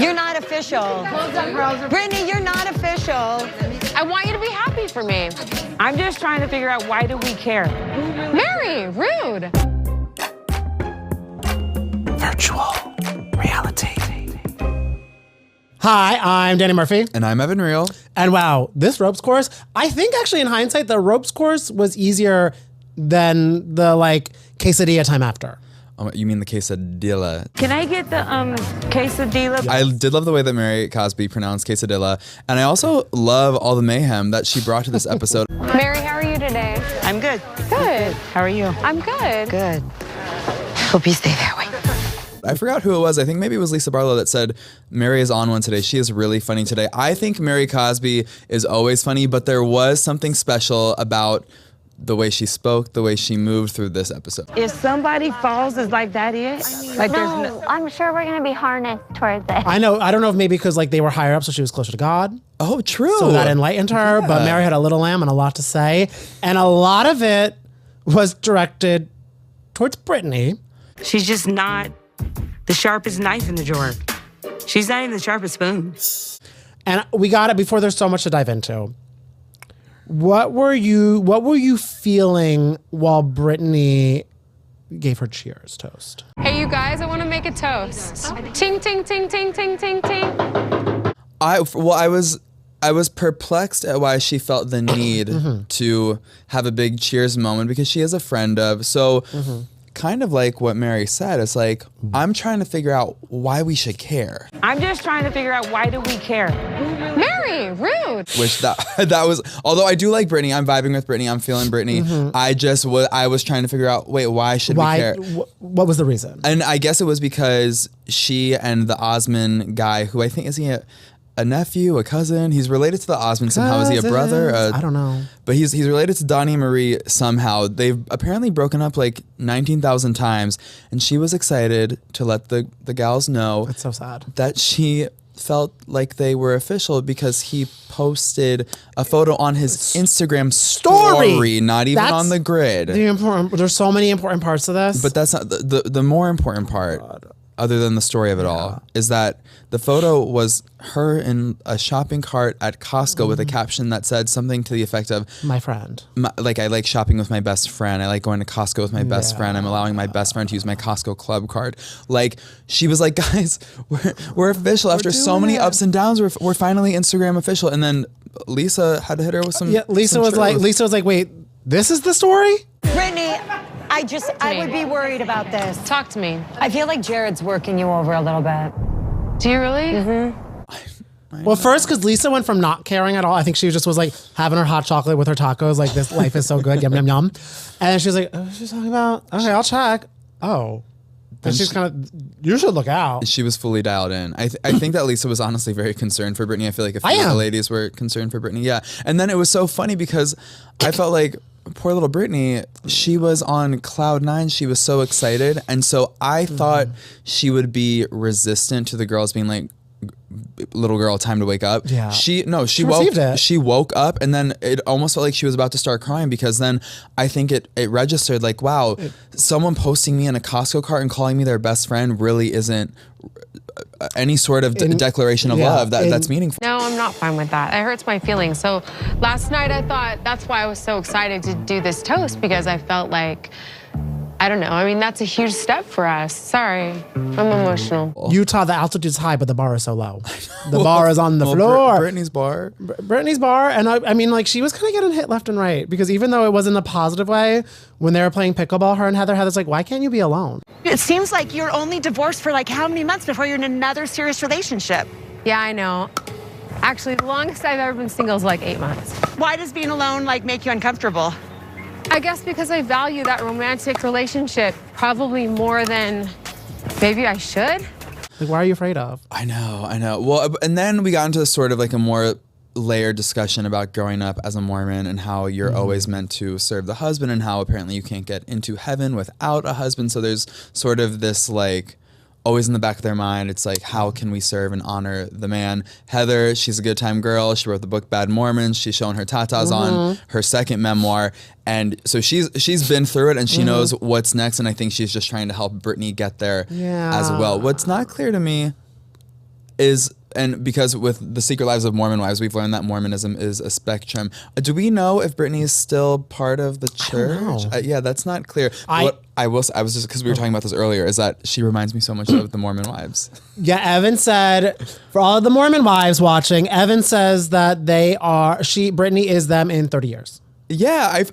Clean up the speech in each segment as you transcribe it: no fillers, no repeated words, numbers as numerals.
You're not official. Brittany, you're not official. I want you to be happy for me. I'm just trying to figure out, why do we care? Mary, rude. Virtual reality. Hi, I'm Danny Murphy. And I'm Evan Real. And wow, this ropes course, I think actually in hindsight, the ropes course was easier than the quesadilla time after. You mean the quesadilla? Can I get the quesadilla? I did love the way that Mary Cosby pronounced quesadilla. And I also love all the mayhem that she brought to this episode. Mary, how are you today? I'm good. Good. How are you? I'm good. Good. Hope you stay that way. I forgot who it was. I think maybe it was Lisa Barlow that said, Mary is on one today. She is really funny today. I think Mary Cosby is always funny, but there was something special about the way she spoke, the way she moved through this episode. If somebody falls, is that it? No, I'm sure we're gonna be harnessed towards it. I know. I don't know if maybe because they were higher up, so she was closer to God. Oh, true. So that enlightened her. Yeah. But Mary had a little lamb and a lot to say, and a lot of it was directed towards Britney. She's just not the sharpest knife in the drawer. She's not even the sharpest spoon. And we got it before there's so much to dive into. What were you feeling while Britney gave her cheers toast? Hey, you guys, I want to make a toast. Ting, ting, ting, ting, ting, ting, ting. I was perplexed at why she felt the need to have a big cheers moment, because she is a friend of. So kind of like what Mary said, it's like, I'm trying to figure out why we should care. I'm just trying to figure out, why do we care? Mary, rude. Which that was, although I do like Britney, I'm vibing with Britney, I'm feeling Britney. I was trying to figure out, wait, why should we care? What was the reason? And I guess it was because she and the Osmond guy, who I think, is he a nephew, a cousin? He's related to the Osmonds somehow. Is he a brother? I don't know. But he's related to Donnie and Marie somehow. They've apparently broken up 19,000 times, and she was excited to let the gals know. That's so sad. That she felt like they were official because he posted a photo on his Instagram story, not even on the grid. There's so many important parts to this. But that's not the more important part. Other than the story of it all, is that the photo was her in a shopping cart at Costco with a caption that said something to the effect of, my friend. I like shopping with my best friend. I like going to Costco with my best friend. I'm allowing my best friend to use my Costco club card. She was like, guys, we're official. After so many ups and downs, we're finally Instagram official. And then Lisa had to hit her with some. Yeah, Lisa was like, wait, this is the story? Brittany, I would be worried about this. Talk to me. I feel like Jared's working you over a little bit. Do you really? Well, first, because Lisa went from not caring at all. I think she just was having her hot chocolate with her tacos. This life is so good. Yum, yum, yum. And then she was like, oh, she's talking about, okay, I'll check. Oh. And she's kind of, you should look out. She was fully dialed in. I think that Lisa was honestly very concerned for Britney. I feel like a few of the ladies were concerned for Britney. Yeah. And then it was so funny because I felt like poor little Britney, she was on cloud nine. She was so excited. And so I thought she would be resistant to the girls being like, little girl, time to wake up. Yeah. She woke up, and then it almost felt like she was about to start crying, because then I think it registered wow, someone posting me in a Costco cart and calling me their best friend really isn't any sort of declaration of love that's meaningful. No, I'm not fine with that. It hurts my feelings. So last night I thought that's why I was so excited to do this toast, because I felt like, I don't know. I mean, that's a huge step for us. Sorry, I'm emotional. Utah, the altitude's high, but the bar is so low. The bar is on the floor. Britney's bar. Britney's bar. And I mean, she was kind of getting hit left and right, because even though it was in a positive way, when they were playing pickleball, her and Heather's like, why can't you be alone? It seems like you're only divorced for how many months before you're in another serious relationship? Yeah, I know. Actually, the longest I've ever been single is 8 months. Why does being alone make you uncomfortable? I guess because I value that romantic relationship probably more than maybe I should. Why are you afraid of? I know. Well, and then we got into sort of a more layered discussion about growing up as a Mormon and how you're always meant to serve the husband, and how apparently you can't get into heaven without a husband. So there's sort of this always in the back of their mind, it's how can we serve and honor the man? Heather, she's a good time girl. She wrote the book Bad Mormons. She's shown her tatas on her second memoir. And so she's been through it, and she knows what's next. And I think she's just trying to help Britney get there as well. What's not clear to me And because with the Secret Lives of Mormon Wives, we've learned that Mormonism is a spectrum. Do we know if Britney is still part of the church? Yeah, that's not clear. What I was just, because we were talking about this earlier, is that she reminds me so much of the Mormon Wives. Yeah, Evan said, for all of the Mormon wives watching, Evan says that Britney is them in 30 years. Yeah,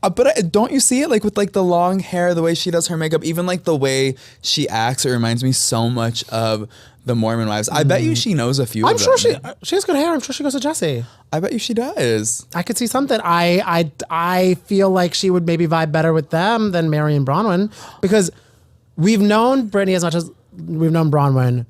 but don't you see it like with like the long hair, the way she does her makeup, even like the way she acts? It reminds me so much of the Mormon Wives. I bet you she knows a few. I'm of sure them. she has good hair. I'm sure she goes to Jesse. I bet you she does. I could see something. I feel like she would maybe vibe better with them than Mary and Bronwyn, because we've known Britney as much as we've known Bronwyn.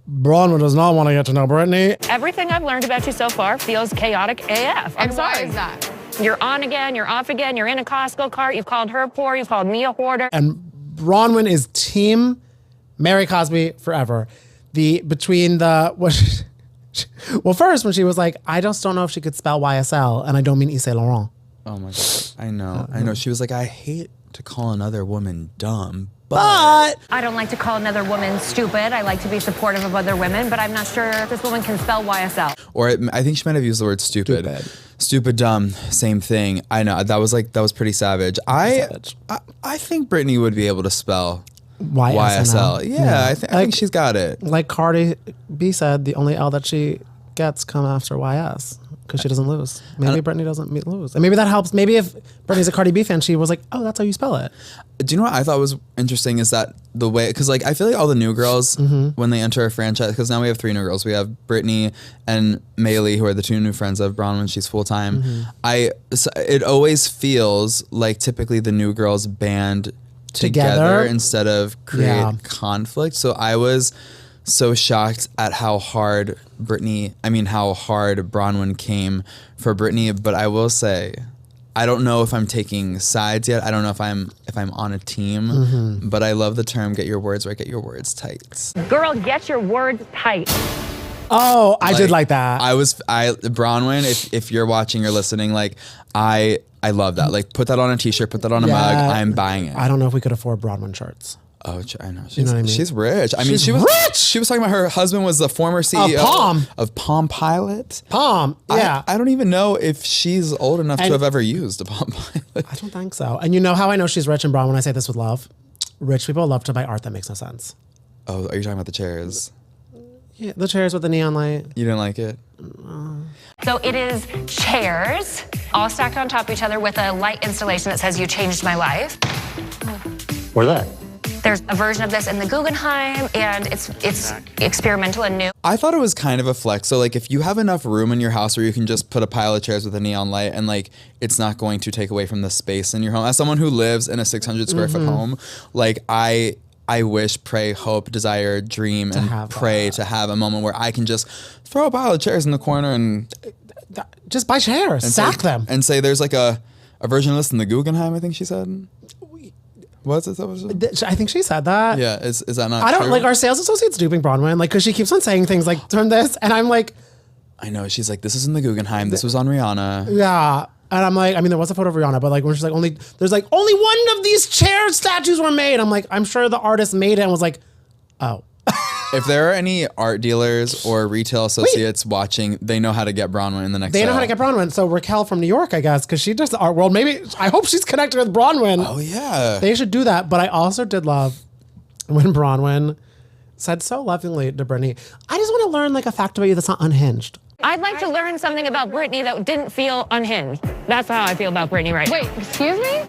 Bronwyn does not want to get to know Britney. Everything I've learned about you so far feels chaotic AF. I'm sorry. Why is that? You're on again, you're off again, you're in a Costco cart, you've called her poor, you've called me a hoarder. And Bronwyn is team Mary Cosby forever. Well, first when she was like, I just don't know if she could spell YSL, and I don't mean Yves Saint Laurent. Oh my God. I know. She was like, I hate to call another woman dumb, but I don't like to call another woman stupid. I like to be supportive of other women, but I'm not sure if this woman can spell YSL. Or I think she might have used the word stupid. Stupid, dumb, same thing. I know that was pretty savage. I think Britney would be able to spell YSL. Yeah. I think she's got it. Like Cardi B said, the only L that she gets come after YS, because she doesn't lose. Maybe Britney doesn't lose. And maybe that helps. Maybe if Britney's a Cardi B fan, she was like, oh, that's how you spell it. Do you know what I thought was interesting is that the way, because like I feel like all the new girls, when they enter a franchise, because now we have 3 new girls. We have Britney and Maylee, who are the 2 new friends of Bronwyn. She's full-time. It always feels like typically the new girls band together instead of create conflict. So I was so shocked at how hard Bronwyn came for Britney. But I will say, I don't know if I'm taking sides yet. I don't know if I'm on a team, but I love the term "get your words right, get your words tight." Girl, get your words tight. Oh, I did like that. Bronwyn, if you're watching or listening, like I love that. Like put that on a t-shirt, put that on a mug. I'm buying it. I don't know if we could afford Bronwyn shirts. Oh, I know. You know what I mean? She's rich. I mean, she was rich. She was talking about her husband was the former CEO of Palm Pilot. Palm, yeah. I don't even know if she's old enough to have ever used a Palm Pilot. I don't think so. And you know how I know she's rich and Bronwyn? I say this with love. Rich people love to buy art that makes no sense. Oh, are you talking about the chairs? Yeah, the chairs with the neon light. You didn't like it? So it is chairs, all stacked on top of each other with a light installation that says, "You changed my life." Where's that? There's a version of this in the Guggenheim, and it's experimental and new. I thought it was kind of a flex. So like if you have enough room in your house where you can just put a pile of chairs with a neon light and like it's not going to take away from the space in your home. As someone who lives in a 600 square foot home, like I wish, pray, hope, desire, dream, and pray to have a moment where I can just throw a pile of chairs in the corner and just buy chairs, stack them. And say there's like a version of this in the Guggenheim, I think she said. What's it? I think she said that. Yeah, is that not I don't true? like our sales associate's duping Bronwyn, like, because she keeps on saying things like, turn this, and I'm like, I know, she's like, this is in the Guggenheim, this was on Rihanna. Yeah. And I'm like, I mean, there was a photo of Rihanna, but like when she's like, there's like only one of these chair statues were made. I'm like, I'm sure the artist made it and was like, oh. If there are any art dealers or retail associates watching, they know how to get Bronwyn in the next They know how to get Bronwyn. So Raquel from New York, I guess, because she does the art world. Maybe, I hope she's connected with Bronwyn. Oh, yeah. They should do that. But I also did love when Bronwyn said so lovingly to Britney, I just want to learn like a fact about you that's not unhinged. I'd like to learn something about Britney that didn't feel unhinged. That's how I feel about Britney right now. Wait, excuse me?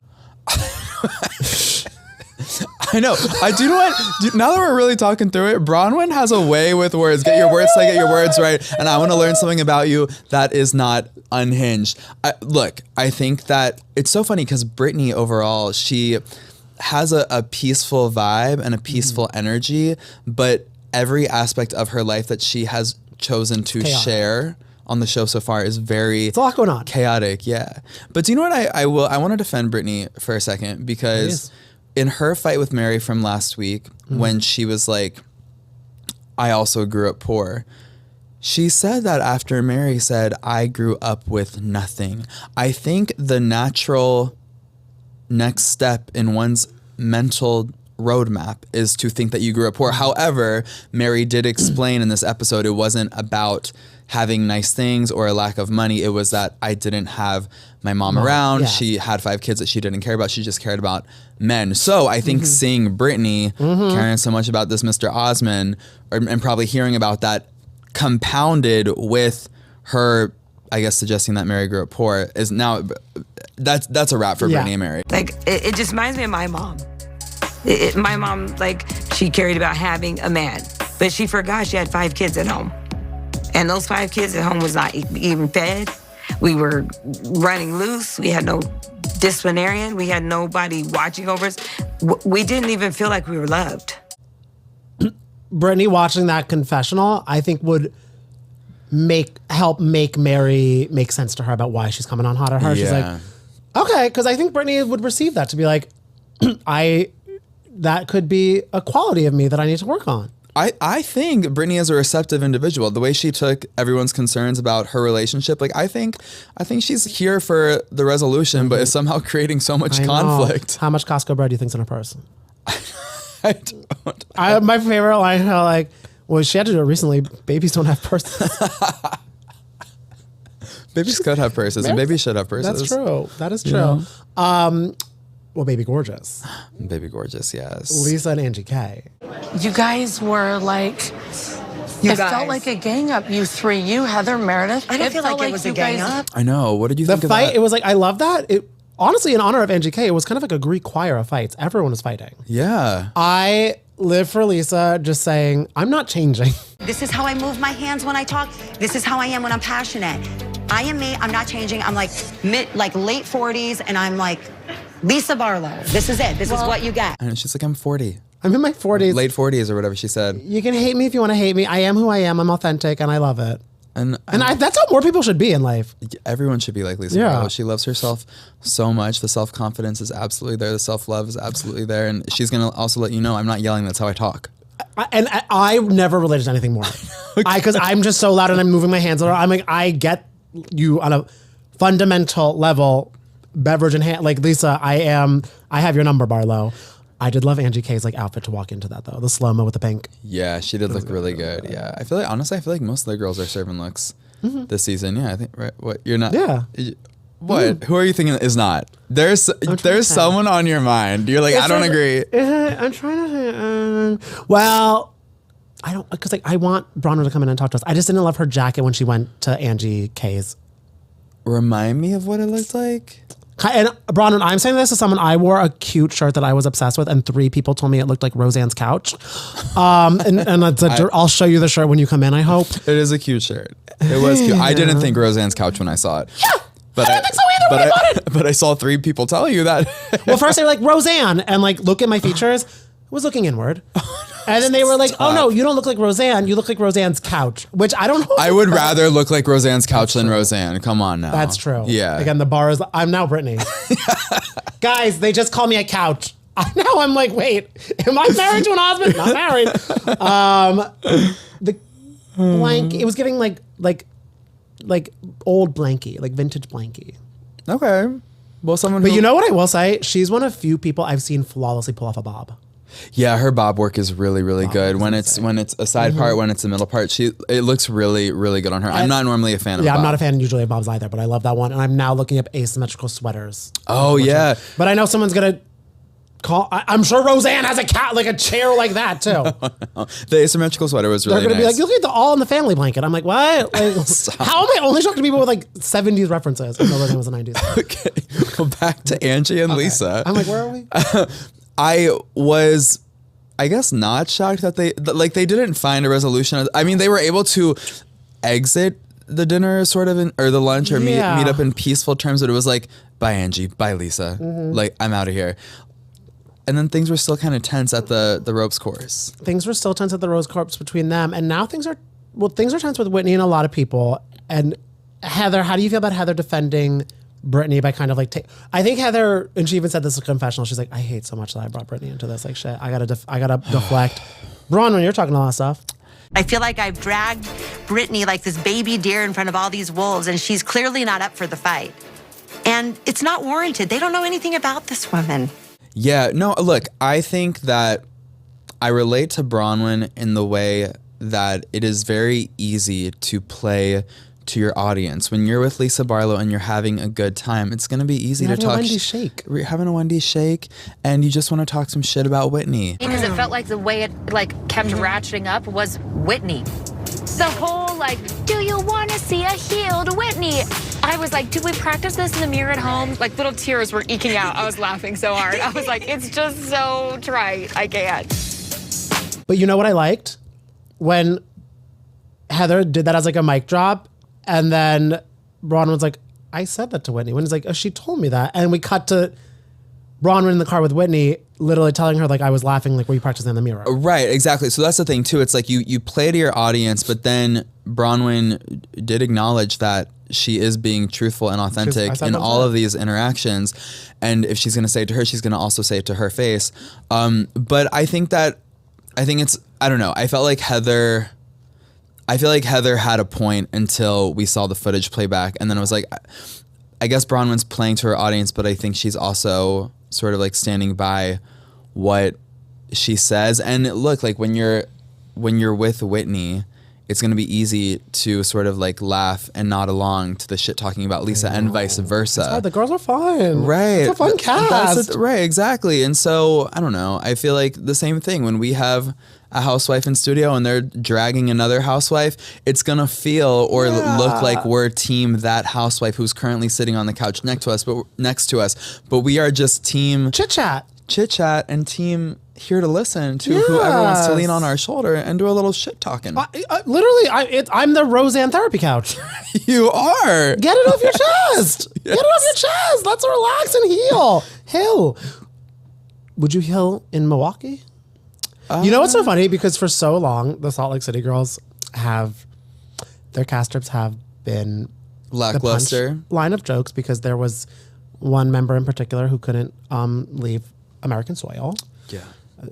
I know. I do know what. Now that we're really talking through it, Bronwyn has a way with words. Get your words right, get your words right. And I want to learn something about you that is not unhinged. Look, I think that it's so funny because Britney overall, she has a peaceful vibe and a peaceful energy, but every aspect of her life that she has chosen to share on the show so far is very It's a lot going on. Chaotic, yeah. But do you know what I want to defend Britney for a second because in her fight with Mary from last week, when she was like, I also grew up poor, she said that after Mary said, I grew up with nothing. I think the natural next step in one's mental roadmap is to think that you grew up poor. However, Mary did explain in this episode it wasn't about having nice things or a lack of money. It was that I didn't have my mom around. Yeah. She had 5 kids that she didn't care about. She just cared about men. So I think seeing Brittany caring so much about this Mr. Osmond and probably hearing about that compounded with her, I guess, suggesting that Mary grew up poor is now, that's a wrap for Brittany and Mary. Like, it just reminds me of my mom. My mom, like, she cared about having a man, but she forgot she had 5 kids at home. And those 5 kids at home was not even fed. We were running loose. We had no disciplinarian. We had nobody watching over us. We didn't even feel like we were loved. Brittany watching that confessional, I think would help make Mary make sense to her about why she's coming on hot at her. She's like, okay, because I think Brittany would receive that to be like, that could be a quality of me that I need to work on. I think Brittany is a receptive individual. The way she took everyone's concerns about her relationship, like I think she's here for the resolution, but is somehow creating so much conflict. How much Costco bread do you think's in a purse? I don't. My favorite line, like, well, she had to do it recently. Babies don't have purses. Babies could have purses, and babies should have purses. That's true. That is true. Yeah. Well, Baby Gorgeous. Baby Gorgeous, yes. Lisa and Angie K. You guys were like, it felt like a gang up, you three. You, Heather, Meredith. I don't feel like it was a gang up. I know. What did you think The of fight, that? it was like, I love that. It honestly, in honor of Angie K, it was kind of like a Greek choir of fights. Everyone was fighting. Yeah. I live for Lisa just saying, I'm not changing. This is how I move my hands when I talk. This is how I am when I'm passionate. I am me. I'm not changing. I'm like late 40s, and I'm like Lisa Barlow. This is it. This is what you get. And she's like, I'm 40. I'm in my 40s. Late 40s or whatever she said. You can hate me if you want to hate me. I am who I am. I'm authentic, and I love it. And that's how more people should be in life. Everyone should be like Lisa Barlow. She loves herself so much. The self-confidence is absolutely there. The self-love is absolutely there. And she's going to also let you know, I'm not yelling. That's how I talk. I never related to anything more. Because I'm just so loud and I'm moving my hands. I'm like, I get you on a fundamental level, beverage in hand. Like, Lisa, I have your number, Barlow. I did love Angie K's like outfit to walk into that though. The slow-mo with the pink. Yeah, she did look really good. Yeah. I feel like most of the girls are serving looks this season. Yeah, I think, right? What, you're not? Yeah. What? Who are you thinking is not? There's someone on your mind. You're like, I don't agree. I'm trying to well, I don't, because like I want Bronwyn to come in and talk to us. I just didn't love her jacket when she went to Angie K's. Remind me of what it looked like. And Bronwyn, I'm saying this as someone, I wore a cute shirt that I was obsessed with, and 3 people told me it looked like Roseanne's couch. And I'll show you the shirt when you come in, I hope. It is a cute shirt. It was cute. I didn't think Roseanne's couch when I saw it. Yeah. But I don't think so either when I bought it. But I saw 3 people tell you that. Well, first they were like, Roseanne, and like, look at my features. I was looking inward. And then they were like, oh no, you don't look like Roseanne. You look like Roseanne's couch, which I don't know. I would rather look like Roseanne's couch than Roseanne. Come on now. That's true. Yeah. Again, the bar is, I'm now Brittany. Guys, they just call me a couch. Now I'm like, wait, am I married to an husband? Not married. The blank, it was giving like old blankie, like vintage blankie. Okay. Well, But you know what I will say? She's one of few people I've seen flawlessly pull off a bob. Yeah, her bob work is really, really good. When it's a side part, when it's a middle part, it looks really, really good on her. I'm not normally a fan of bob. I'm not a fan usually of bobs either, but I love that one. And I'm now looking up asymmetrical sweaters. Oh yeah. But I know someone's gonna call. I'm sure Roseanne has a chair like that too. The asymmetrical sweater was really nice. They're gonna be like, look at the All in the Family blanket. I'm like, what? Like, how am I only talking to people with like 70s references? I know Roseanne was the 90s. Okay, well, back to Angie and Lisa. I'm like, where are we? I was, I guess, not shocked that they didn't find a resolution. I mean, they were able to exit the dinner sort of or the lunch or meet up in peaceful terms, but it was like, bye Angie, bye Lisa. Like, I'm out of here. And then things were still kind of tense at the ropes course. Things were still tense at the Rose Corps between them, and now things are tense with Whitney and a lot of people. And Heather, how do you feel about Heather defending Brittany by kind of like, I think Heather, and she even said this in a confessional, she's like, I hate so much that I brought Brittany into this. Like, shit, I gotta deflect. Bronwyn, you're talking a lot of stuff. I feel like I've dragged Brittany like this baby deer in front of all these wolves, and she's clearly not up for the fight. And it's not warranted. They don't know anything about this woman. Yeah, no, look, I think that I relate to Bronwyn in the way that it is very easy to play to your audience. When you're with Lisa Barlow and you're having a good time, it's going to be easy to talk. Having a Wendy's shake, and you just want to talk some shit about Whitney. Because it felt like the way it kept ratcheting up was Whitney. The whole do you want to see a healed Whitney? I was like, did we practice this in the mirror at home? Like little tears were eking out. I was laughing so hard. I was like, it's just so trite. I can't. But you know what I liked? When Heather did that as a mic drop, and then Bronwyn was like, I said that to Whitney. Whitney's like, oh, she told me that. And we cut to Bronwyn in the car with Whitney, literally telling her I was laughing, were you practicing in the mirror? Right, exactly. So that's the thing too. It's you play to your audience, but then Bronwyn did acknowledge that she is being truthful and authentic in all of these interactions. And if she's going to say it to her, she's going to also say it to her face. But I think it's, I don't know. I feel like Heather had a point until we saw the footage play back. And then it was I guess Bronwyn's playing to her audience, but I think she's also sort of standing by what she says. And look, when you're with Whitney, it's going to be easy to sort of laugh and nod along to the shit talking about Lisa and vice versa. The girls are fun. Right. It's a fun cast. Right, exactly. And so, I don't know. I feel like the same thing when we have a housewife in studio and they're dragging another housewife, it's going to feel or look like we're team that housewife who's currently sitting on the couch next to us. But we are just team chit-chat and team here to listen to whoever wants to lean on our shoulder and do a little shit talking. I'm the Roseanne therapy couch. You are. Get it off your chest. Yes. Get it off your chest. Let's relax and heal. Heal. Would you heal in Milwaukee? You know what's so funny? Because for so long, the Salt Lake City girls their cast strips have been lackluster the line of jokes because there was one member in particular who couldn't leave American soil. Yeah.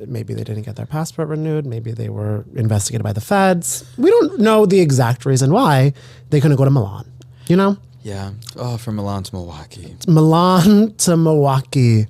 Maybe they didn't get their passport renewed. Maybe they were investigated by the feds. We don't know the exact reason why they couldn't go to Milan, you know? Yeah. Oh, from Milan to Milwaukee. Milan to Milwaukee.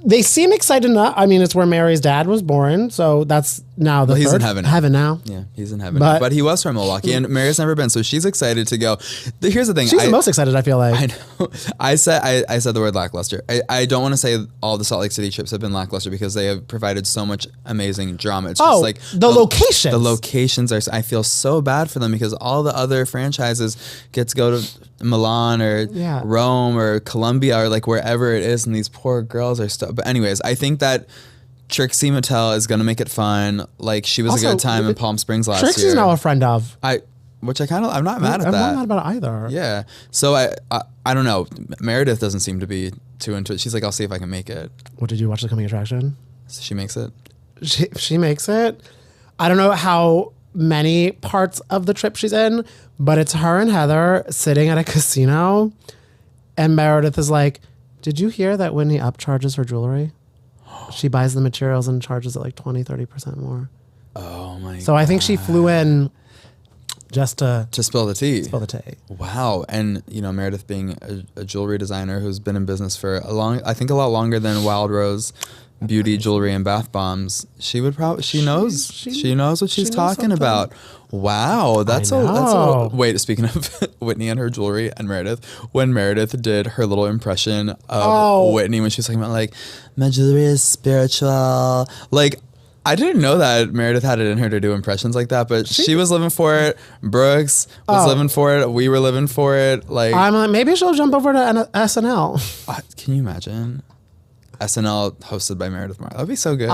They seem excited enough. I mean, it's where Mary's dad was born, so that's now the he's third. In heaven. Heaven now. Yeah, he's in heaven. But he was from Milwaukee, and Mary's never been, so she's excited to go. Here's the thing. She's the most excited, I feel like. I know. I said the word lackluster. I don't want to say all the Salt Lake City trips have been lackluster because they have provided so much amazing drama. It's just the locations. The locations are. I feel so bad for them because all the other franchises get to go to Milan or Rome or Colombia or wherever it is, and these poor girls are stuck. But anyways, I think that Trixie Mattel is gonna make it fun. She was also a good time in Palm Springs last year. Trixie's now a friend of. I'm not mad at that. I'm not mad about it either. Yeah. So I don't know. Meredith doesn't seem to be too into it. She's like, I'll see if I can make it. What, did you watch The Coming Attraction? She makes it. She makes it. I don't know how many parts of the trip she's in, but it's her and Heather sitting at a casino, and Meredith is like, did you hear that Whitney upcharges her jewelry? She buys the materials and charges it 20-30% more. Oh my god. So I think she flew in just to spill the tea. Spill the tea. Wow. And Meredith being a jewelry designer who's been in business for a lot longer than Wild Rose Beauty, Jewelry, and Bath Bombs. She would probably she knows what she's talking about. Wow, that's a wait. Speaking of Whitney and her jewelry and Meredith, when Meredith did her little impression of Whitney when she was talking about my jewelry is spiritual, I didn't know that Meredith had it in her to do impressions like that, but she was living for it. Brooks was living for it. We were living for it. I'm maybe she'll jump over to SNL. Can you imagine? SNL hosted by Meredith Marlowe. That'd be so good.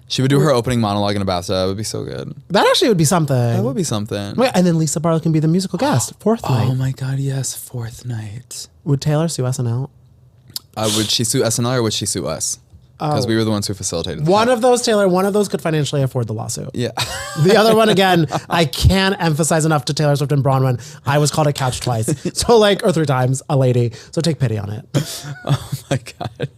She would do her opening monologue in a bathtub. It would be so good. That actually would be something. That would be something. Wait, and then Lisa Barlow can be the musical guest. Fourth night. Oh my God, yes. Fourth night. Would Taylor sue SNL? Would she sue SNL or would she sue us? Because we were the ones who facilitated one of those, Taylor, one of those could financially afford the lawsuit. Yeah. The other one, again, I can't emphasize enough to Taylor Swift and Bronwyn. I was called a couch twice. So or 3 times, a lady. So take pity on it. Oh my God.